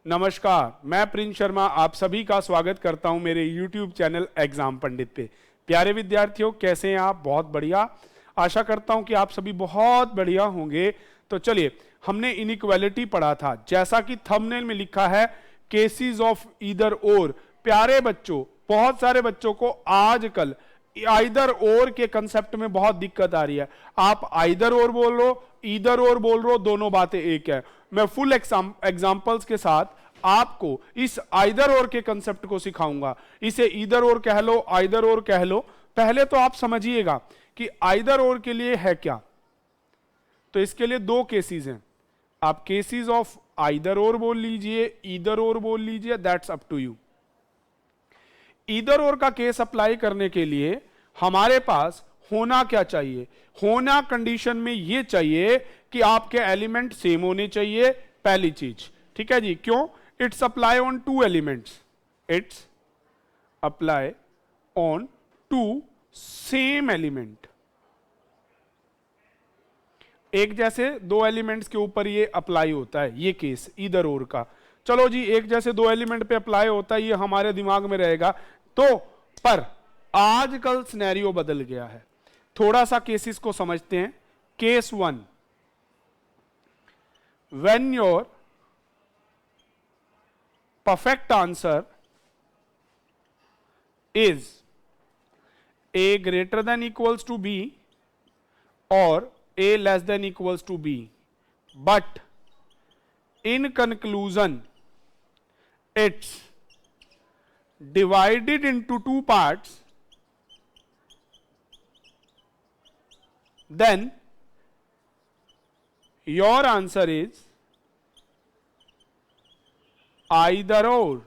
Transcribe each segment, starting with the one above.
नमस्कार, मैं प्रिंस शर्मा आप सभी का स्वागत करता हूं मेरे YouTube चैनल एग्जाम पंडित पे। प्यारे विद्यार्थियों, कैसे हैं आप? बहुत बढ़िया। आशा करता हूं कि आप सभी बहुत बढ़िया होंगे। तो चलिए, हमने इनइक्वालिटी पढ़ा था। जैसा कि थंबनेल में लिखा है, केसेस ऑफ ईदर और। प्यारे बच्चों, बहुत सारे बच्चों को आजकल आइदर और के कंसेप्ट में बहुत दिक्कत आ रही है। आप आइदर और बोल रहे हो, ईदर और बोल रहे हो, दोनों बातें एक है। मैं फुल एग्जांपल्स के साथ आपको इस आइदर और के कंसेप्ट को सिखाऊंगा। इसे ईदर और कह लो, आइदर और कह लो। पहले तो आप समझिएगा कि आइदर और के लिए है क्या। तो इसके लिए दो केसेस हैं। आप केसेस ऑफ आइदर और बोल लीजिए, ईदर और बोल लीजिए, that's up to you. Either or का केस अप्लाई करने के लिए हमारे पास होना क्या चाहिए? होना कंडीशन में यह चाहिए कि आपके एलिमेंट सेम होने चाहिए, पहली चीज। ठीक है जी। क्यों? It's apply on two elements. It's apply on two same element. एक जैसे दो एलिमेंट्स के ऊपर ये अप्लाई होता है, ये केस ईदर और का। चलो जी, एक जैसे दो एलिमेंट पे अप्लाई होता है, ये हमारे दिमाग में रहेगा। तो पर आजकल सिनेरियो बदल गया है। थोड़ा सा केसेस को समझते हैं। Case 1, when your perfect answer is a greater than equals to b or a less than equals to b, but in conclusion it's divided into two parts, then your answer is either or।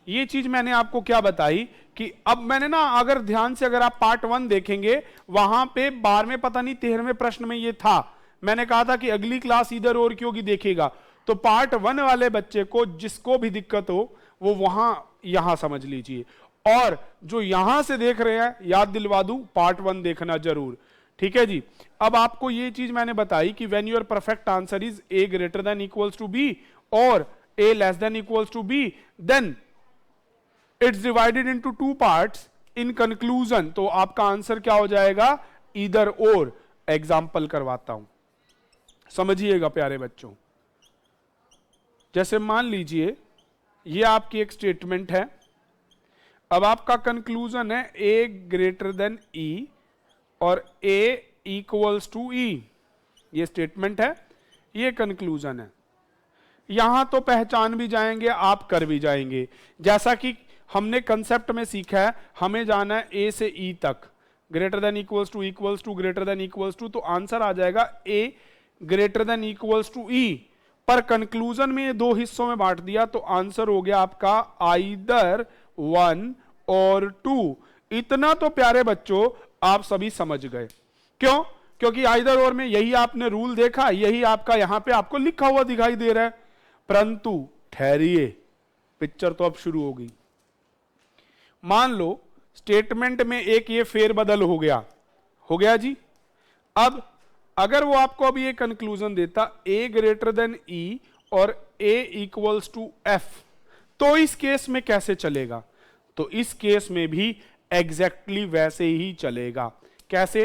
ये चीज मैंने आपको क्या बताई कि अब मैंने ना, अगर ध्यान से अगर आप पार्ट 1 देखेंगे, वहां पे 12वें पता नहीं 13वें प्रश्न में ये था। मैंने कहा था कि अगली क्लास इधर और की होगी, देखेगा। तो पार्ट 1 वाले बच्चे को जिसको भी दिक्कत हो वो वहां यहां समझ लीजिए, और जो यहां से देख रहे हैं याद दिलवा दूं, पार्ट 1 देखना जरूर। ठीक है जी। अब आपको ये चीज मैंने बताई कि when your perfect answer is A greater than equals to B और A less than equals to B, then it's divided into two parts in conclusion. तो आपका आंसर क्या हो जाएगा? ईदर और। एग्जाम्पल करवाता हूं, समझिएगा प्यारे बच्चों। जैसे मान लीजिए ये आपकी एक स्टेटमेंट है। अब आपका कंक्लूजन है ए ग्रेटर देन ई और ए इक्वल्स टू ई। ये स्टेटमेंट है, ये कंक्लूजन है। यहां तो पहचान भी जाएंगे, आप कर भी जाएंगे। जैसा कि हमने कंसेप्ट में सीखा है, हमें जाना है ए से ई तक, greater than equals to greater than equals to. तो आंसर आ जाएगा A greater than equals to E. पर कंक्लूजन में ये दो हिस्सों में बांट दिया, तो आंसर हो गया आपका आइदर 1 और 2। इतना तो प्यारे बच्चों आप सभी समझ गए। क्यों? क्योंकि आइदर और में यही आपने रूल देखा, यही आपका यहां पे आपको लिखा हुआ दिखाई दे रहा है। परंतु ठहरिए, पिक्चर तो अब शुरू हो गई। मान लो स्टेटमेंट में एक ये फेरबदल हो गया जी। अब अगर वो आपको अभी ये कंक्लूजन देता ए ग्रेटर देन ई और ए इक्वल्स टू एफ, तो इस केस में कैसे चलेगा? तो इस केस में भी एग्जैक्टली वैसे ही चलेगा। कैसे?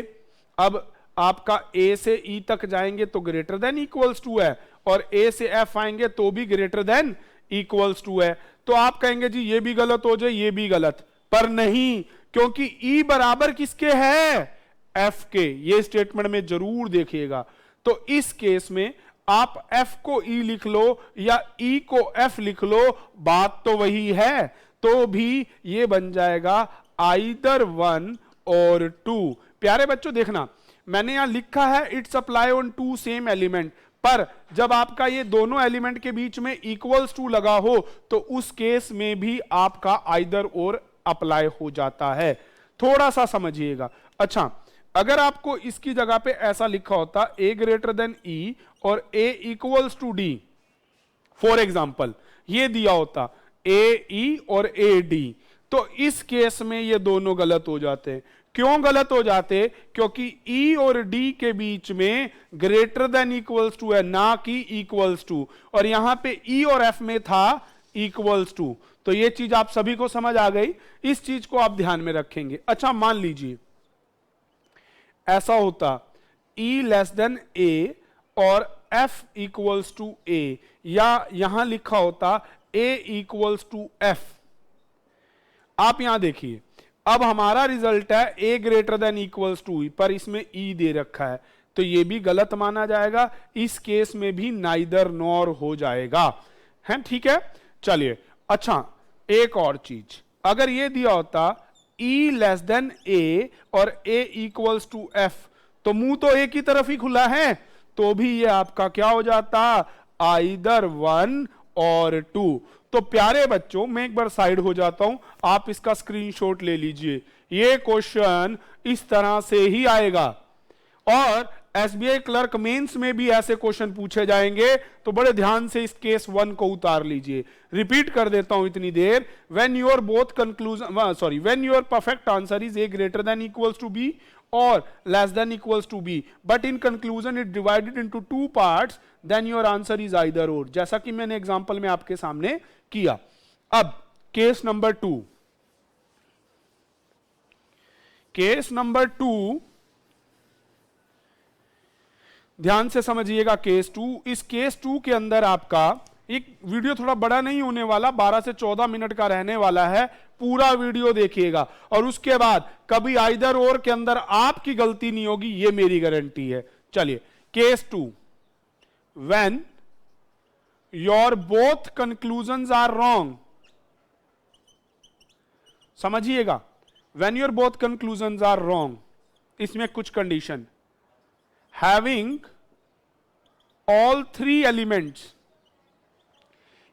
अब आपका ए से ई तक जाएंगे तो ग्रेटर देन इक्वल्स टू है, और ए से एफ आएंगे तो भी ग्रेटर देन इक्वल्स टू है। तो आप कहेंगे जी ये भी गलत हो जाए, ये भी गलत, पर नहीं, क्योंकि ई बराबर किसके है? एफ के। ये स्टेटमेंट में जरूर देखिएगा। तो इस केस में आप एफ को ई लिख लो या ई को एफ लिख लो, बात तो वही है। तो भी ये बन जाएगा आइदर 1 और 2। प्यारे बच्चों देखना, मैंने यहां लिखा है it's apply on two same element, पर जब आपका ये दोनों एलिमेंट के बीच में इक्वल्स टू लगा हो तो उस केस में भी आपका आइदर और अप्लाई हो जाता है। थोड़ा सा समझिएगा। अच्छा, अगर आपको इसकी जगह पे ऐसा लिखा होता ए ग्रेटर देन ई और A equals to D, for example ये दिया होता ए ई और ए डी, तो इस केस में ये दोनों गलत हो जाते हैं। क्यों गलत हो जाते? क्योंकि E और D के बीच में ग्रेटर देन इक्वल्स टू है, ना कि इक्वल्स टू, और यहां पे E और F में था इक्वल्स टू। तो ये चीज आप सभी को समझ आ गई, इस चीज को आप ध्यान में रखेंगे। अच्छा, मान लीजिए ऐसा होता E लेस देन A और F इक्वल्स टू A, या यहां लिखा होता A इक्वल्स टू F। आप यहां देखिए, अब हमारा रिजल्ट है A greater than equals to, पर इसमें E दे रखा है, तो ये भी गलत माना जाएगा। इस केस में भी नाइदर नॉर हो जाएगा, है ठीक है। चलिए, अच्छा एक और चीज, अगर ये दिया होता E लेस देन A और A इक्वल्स टू F, तो मुंह तो एक ही तरफ ही खुला है, तो भी ये आपका क्या हो जाता? आइदर 1 और 2। तो प्यारे बच्चों, मैं एक बार साइड हो जाता हूं, आप इसका स्क्रीनशॉट ले लीजिए। ये क्वेश्चन इस तरह से ही आएगा, और एसबीआई क्लर्क मेंस में भी ऐसे क्वेश्चन पूछे जाएंगे, तो बड़े ध्यान से इस केस 1 को उतार लीजिए। रिपीट कर देता हूं इतनी देर। When your both conclusion when your perfect answer is A greater than equals to B or less than equals to B, but in conclusion it divided into two parts, then your answer is either or, जैसा कि मैंने example में आपके सामने किया। अब case number 2, case number 2 ध्यान से समझिएगा। केस 2, इस केस 2 के अंदर आपका एक वीडियो थोड़ा बड़ा नहीं होने वाला, 12 से 14 मिनट का रहने वाला है, पूरा वीडियो देखिएगा, और उसके बाद कभी आइदर और के अंदर आपकी गलती नहीं होगी, ये मेरी गारंटी है। चलिए, case 2, when your both conclusions are wrong, समझिएगा, when your both conclusions are wrong, इसमें कुछ कंडीशन, हैविंग ऑल 3 एलिमेंट्स,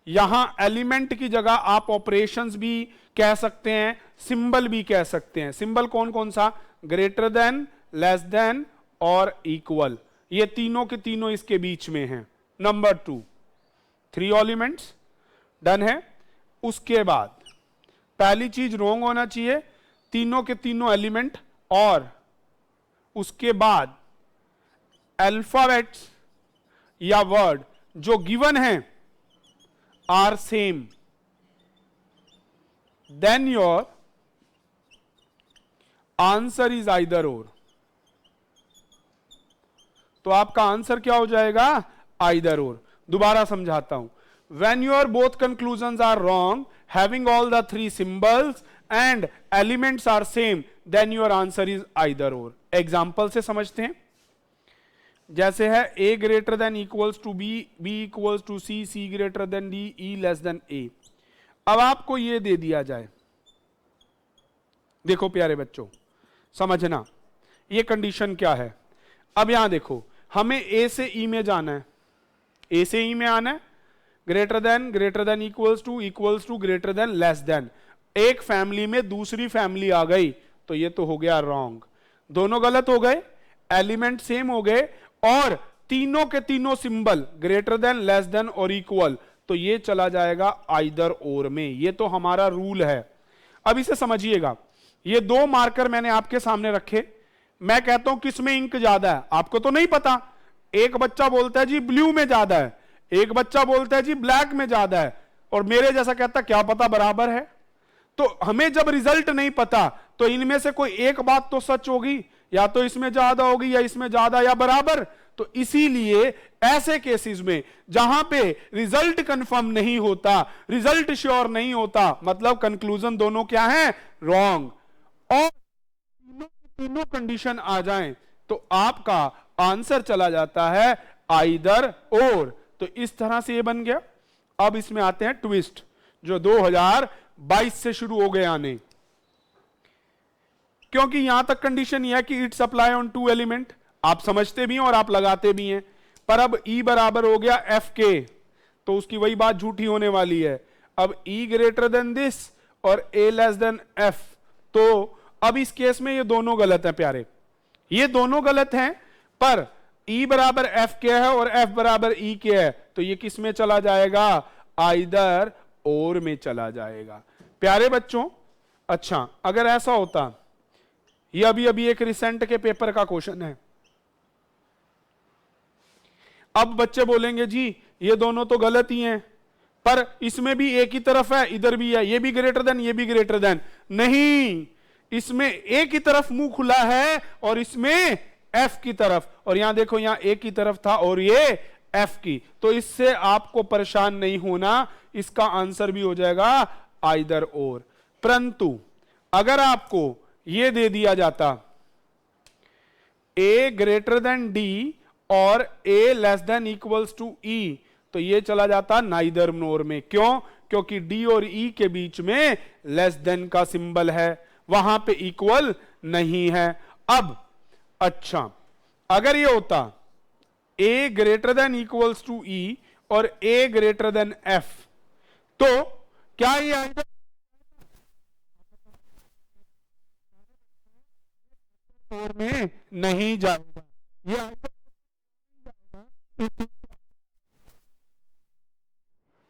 यहां एलिमेंट की जगह आप ऑपरेशंस भी कह सकते हैं, सिंबल भी कह सकते हैं। सिंबल कौन कौन सा? ग्रेटर देन, लेस देन और इक्वल, ये तीनों के तीनों इसके बीच में हैं। नंबर 2, 3 एलिमेंट्स, डन है। उसके बाद पहली चीज रॉन्ग होना चाहिए, तीनों के तीनों एलिमेंट, और उसके बाद अल्फाबेट्स या वर्ड जो गिवन है are same, then your answer is either or। तो आपका आंसर क्या हो जाएगा? either or। दोबारा समझाता हूं, when your both conclusions are wrong, having all the 3 symbols and elements are same, then your answer is either or। Example से समझते हैं, जैसे है A greater than equals to B, B equals to C, C greater than D, E less than A। अब आपको ये दे दिया जाए, देखो प्यारे बच्चों समझना, ये कंडीशन क्या है। अब यहां देखो, हमें A से E में जाना है, A से E में आना है, greater than equals to greater than less than. एक फैमिली में दूसरी फैमिली आ गई, तो ये तो हो गया रॉन्ग, दोनों गलत हो गए, एलिमेंट सेम हो गए, और तीनों के तीनों symbol greater than, less then और इक्वल, तो ये चला जाएगा आइदर और में। ये तो हमारा रूल है। अब इसे समझिएगा, ये 2 मार्कर मैंने आपके सामने रखे, मैं कहता हूं किसमें इंक ज्यादा है, आपको तो नहीं पता। एक बच्चा बोलता है जी ब्लू में ज्यादा है, एक बच्चा बोलता है जी ब्लैक में ज्यादा है, और मेरे जैसा कहता क्या पता बराबर है। तो हमें जब रिजल्ट नहीं पता, तो इनमें से कोई एक बात तो सच होगी, या तो इसमें ज्यादा होगी या इसमें ज्यादा या बराबर। तो इसीलिए ऐसे केसेस में जहां पे रिजल्ट कंफर्म नहीं होता, रिजल्ट श्योर नहीं होता, मतलब कंक्लूजन दोनों क्या है? रॉन्ग, और तीनों कंडीशन आ जाएं, तो आपका आंसर चला जाता है आइदर और। तो इस तरह से ये बन गया। अब इसमें आते हैं ट्विस्ट, जो 2022 से शुरू हो गए आने, क्योंकि यहां तक कंडीशन यह है कि इट्स अप्लाई ऑन 2 एलिमेंट, आप समझते भी हैं और आप लगाते भी हैं। पर अब E बराबर हो गया F के, तो उसकी वही बात झूठी होने वाली है। अब E ग्रेटर देन दिस और A लेस देन F, तो अब इस केस में ये दोनों गलत हैं प्यारे, ये दोनों गलत हैं। पर E बराबर F के है और F बराबर E के है, तो ये किस में चला जाएगा? आइदर और में चला जाएगा प्यारे बच्चों। अच्छा, अगर ऐसा होता ये अभी अभी एक रिसेंट के पेपर का क्वेश्चन है। अब बच्चे बोलेंगे जी ये दोनों तो गलत ही हैं, पर इसमें भी एक ही तरफ है, इधर भी है, ये भी ग्रेटर देन, ये भी ग्रेटर देन। नहीं, इसमें एक ही तरफ मुंह खुला है और इसमें एफ की तरफ, और यहां देखो यहां एक की तरफ था और ये एफ की, तो इससे आपको परेशान नहीं होना, इसका आंसर भी हो जाएगा आइदर और। परंतु अगर आपको यह दे दिया जाता ए ग्रेटर देन डी और A less than equals to ई, तो ये चला जाता नाइदर नोर में। क्यों? क्योंकि डी और ई के बीच में लेस देन का सिंबल है, वहां पे इक्वल नहीं है। अब अच्छा, अगर ये होता ए ग्रेटर देन इक्वल्स टू ई और ए ग्रेटर देन एफ, तो क्या ये आइदर नोर में नहीं जाएगा? ये आइदर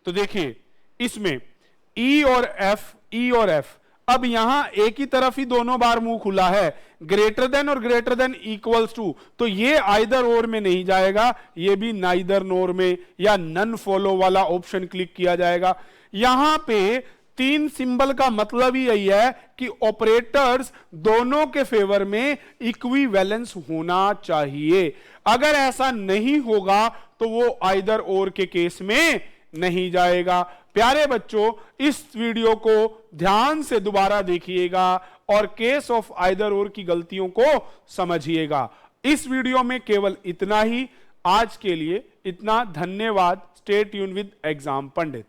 तो देखिए इसमें ई और एफ, अब यहां एक ही तरफ ही दोनों बार मुंह खुला है, ग्रेटर देन और ग्रेटर देन इक्वल्स टू, तो ये आइदर और में नहीं जाएगा, ये भी नाइदर नोर में या नन फॉलो वाला ऑप्शन क्लिक किया जाएगा। यहां पे तीन सिंबल का मतलब ही यही है कि ऑपरेटर्स दोनों के फेवर में इक्विवेलेंस होना चाहिए। अगर ऐसा नहीं होगा तो वो आइदर और के केस में नहीं जाएगा। प्यारे बच्चों, इस वीडियो को ध्यान से दोबारा देखिएगा और केस ऑफ आइदर और की गलतियों को समझिएगा। इस वीडियो में केवल इतना ही, आज के लिए इतना। धन्यवाद। Stay tune with exam Pandit.